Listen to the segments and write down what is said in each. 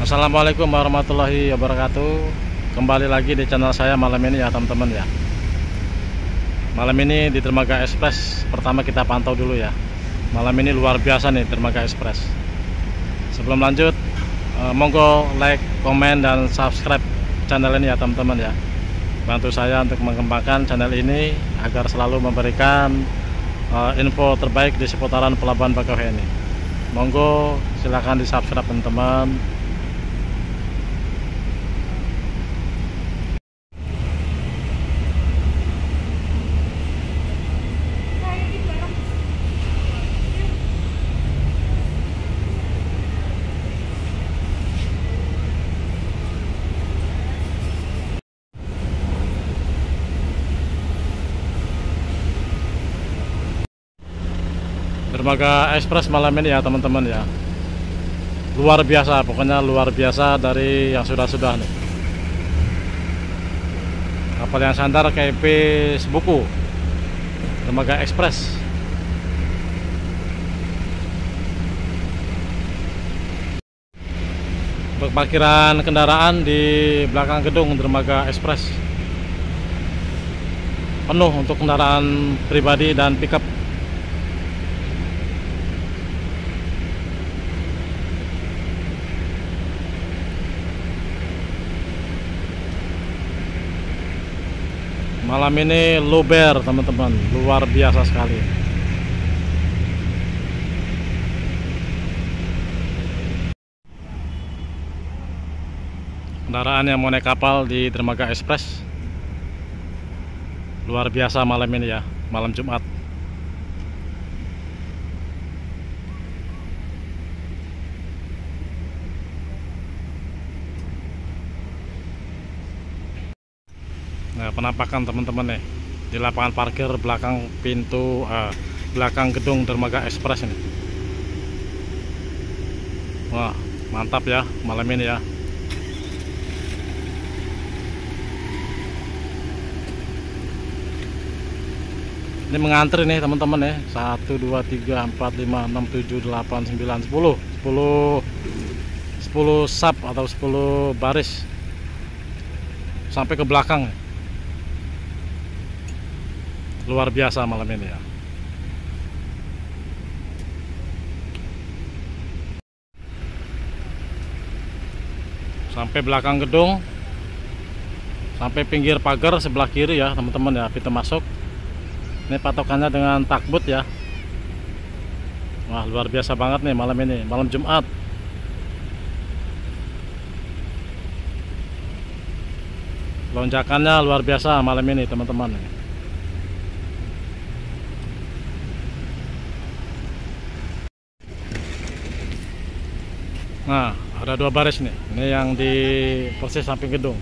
Assalamualaikum warahmatullahi wabarakatuh. Kembali lagi di channel saya malam ini ya teman-teman ya. Malam ini di Dermaga Express pertama kita pantau dulu ya. Malam ini luar biasa nih Dermaga Express. Sebelum lanjut, monggo like, komen, dan subscribe channel ini ya teman-teman ya. Bantu saya untuk mengembangkan channel ini agar selalu memberikan info terbaik di seputaran Pelabuhan Bakauheni. Monggo silahkan di subscribe teman-teman. Dermaga Express malam ini ya teman-teman ya, luar biasa, pokoknya luar biasa dari yang sudah-sudah nih. Kapal yang sandar KP Sebuku Dermaga Express. Parkiran kendaraan di belakang gedung Dermaga Express penuh untuk kendaraan pribadi dan pickup. Malam ini luber teman-teman, luar biasa sekali. Kendaraan yang mau naik kapal di Dermaga Express luar biasa malam ini ya, malam Jumat. Nah, penampakan teman-teman nih di lapangan parkir belakang pintu belakang gedung Dermaga Express ini. Wah, mantap ya malam ini ya. Ini mengantri nih teman-teman ya. 1 2 3 4 5 6 7 8 9 10 sub atau 10 baris sampai ke belakang. Luar biasa malam ini ya. Sampai belakang gedung, sampai pinggir pagar sebelah kiri ya teman-teman ya, pintu masuk. Ini patokannya dengan takbut ya. Wah, luar biasa banget nih malam ini, malam Jumat. Lonjakannya luar biasa malam ini teman-teman. Nah, ada 2 baris nih. Ini yang di persis samping gedung.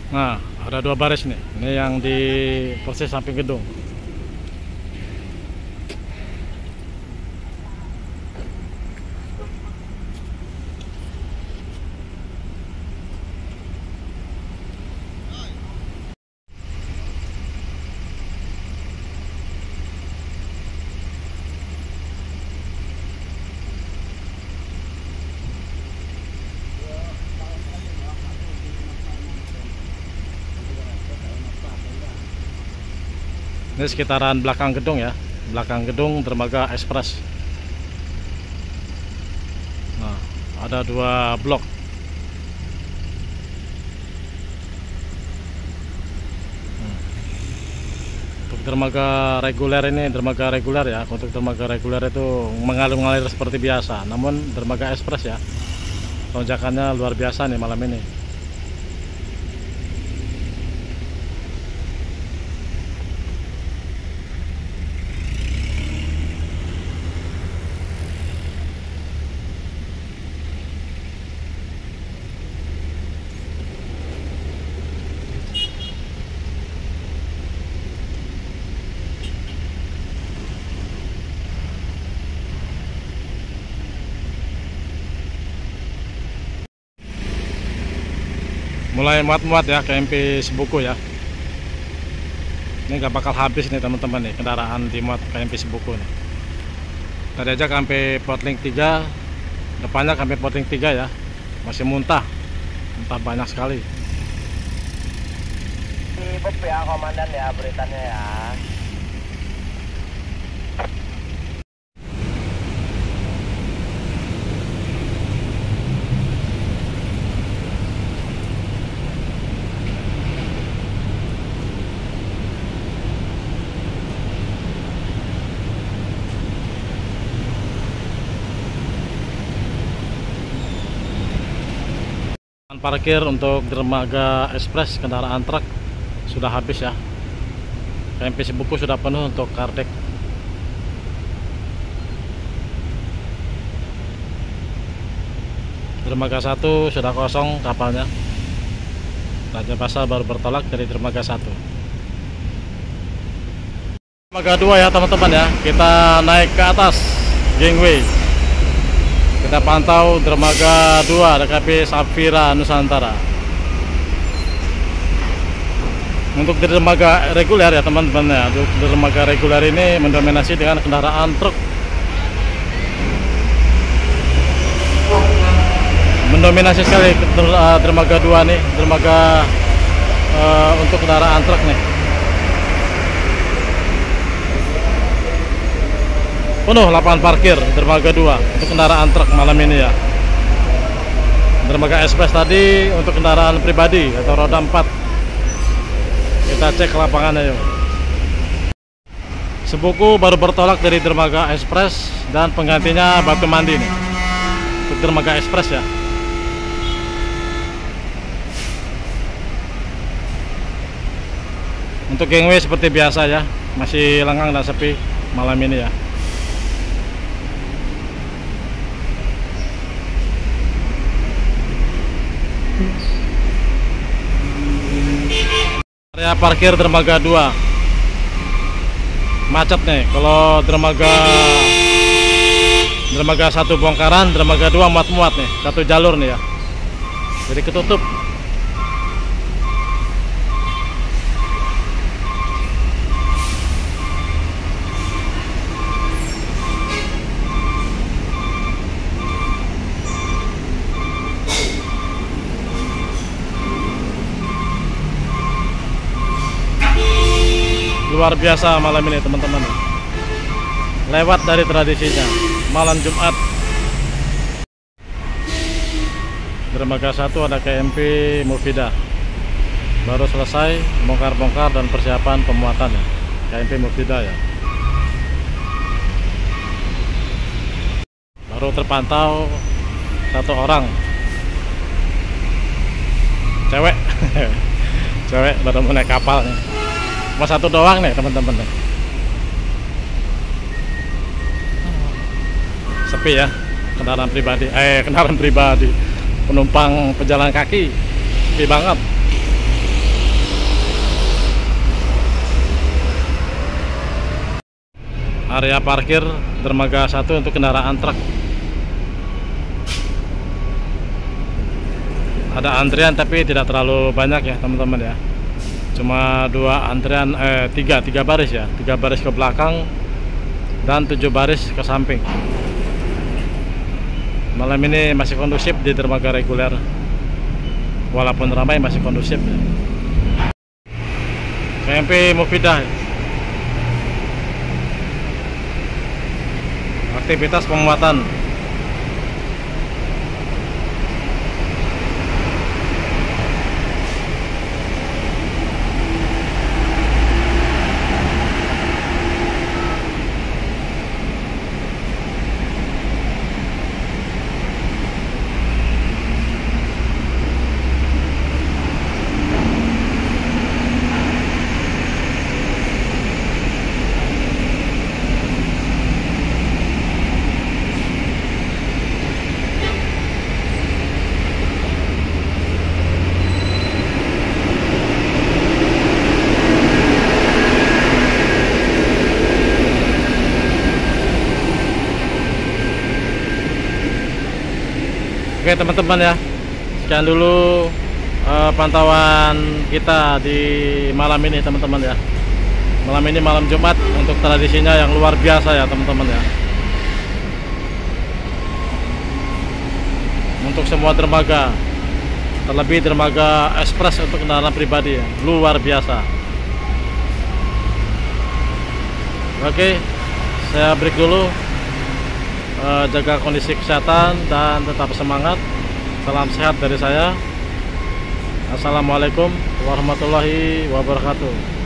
Nah, ada 2 baris nih. Ini yang di persis samping gedung. Ini sekitaran belakang gedung ya, belakang gedung Dermaga Express. Nah, ada 2 blok. Untuk dermaga reguler ini, dermaga reguler ya. Untuk dermaga reguler itu mengalir seperti biasa. Namun Dermaga Express ya, lonjakannya luar biasa nih malam ini. mulai muat-muat ya KMP Sebuku ya. Ini nggak bakal habis nih teman-teman nih kendaraan dimuat KMP Sebuku nih. Tadi aja sampai Potling 3, depannya sampai Potling 3 ya, masih muntah banyak sekali. Sibuk ya komandan ya beritanya ya. Parkir untuk dermaga ekspres kendaraan truk sudah habis ya. KMP Sebuku sudah penuh untuk kardek. Dermaga 1 sudah kosong kapalnya. Raja Basah baru bertolak dari dermaga 1. Dermaga 2 ya teman-teman ya. Kita naik ke atas gangway. Kita pantau dermaga 2 DKP Safira Nusantara. Untuk dermaga reguler ya teman-teman ya. Dermaga reguler ini mendominasi dengan kendaraan truk. Mendominasi sekali dermaga 2 nih, dermaga untuk kendaraan truk nih. Penuh lapangan parkir dermaga 2 untuk kendaraan truk malam ini ya. Dermaga ekspres tadi untuk kendaraan pribadi atau roda 4. Kita cek lapangannya yuk. Sebuku baru bertolak dari dermaga ekspres dan penggantinya Batu Mandi nih. Untuk dermaga ekspres ya. Untuk gangway seperti biasa ya, masih lengang dan sepi malam ini ya. Area parkir dermaga 2 macet nih. Kalau dermaga 1 bongkaran, dermaga 2 muat-muat nih, satu jalur nih ya. Jadi ketutup. Luar biasa malam ini teman-teman. Lewat dari tradisinya malam Jumat. Dermaga 1 ada KMP Mufidah. Baru selesai bongkar-bongkar dan persiapan pemuatan ya. KMP Mufidah ya. Baru terpantau satu orang. Cewek. Cewek baru mau naik kapal nih. Cuma satu doang nih teman-teman. Sepi ya kendaraan pribadi, penumpang pejalan kaki sepi banget. Area parkir dermaga 1 untuk kendaraan truk. Ada antrian tapi tidak terlalu banyak ya teman-teman ya. Cuma tiga baris ya, 3 baris ke belakang dan 7 baris ke samping. Malam ini masih kondusif di dermaga reguler, walaupun ramai masih kondusif ya. KMP Mufidah. Aktivitas pemuatan. Oke teman-teman ya, sekian dulu pantauan kita di malam ini teman-teman ya. Malam ini malam Jumat untuk tradisinya yang luar biasa ya teman-teman ya. Untuk semua dermaga, terlebih dermaga ekspres untuk kendaraan pribadi ya, luar biasa. Oke, saya break dulu. Jaga kondisi kesehatan dan tetap semangat. Salam sehat dari saya. Assalamualaikum warahmatullahi wabarakatuh.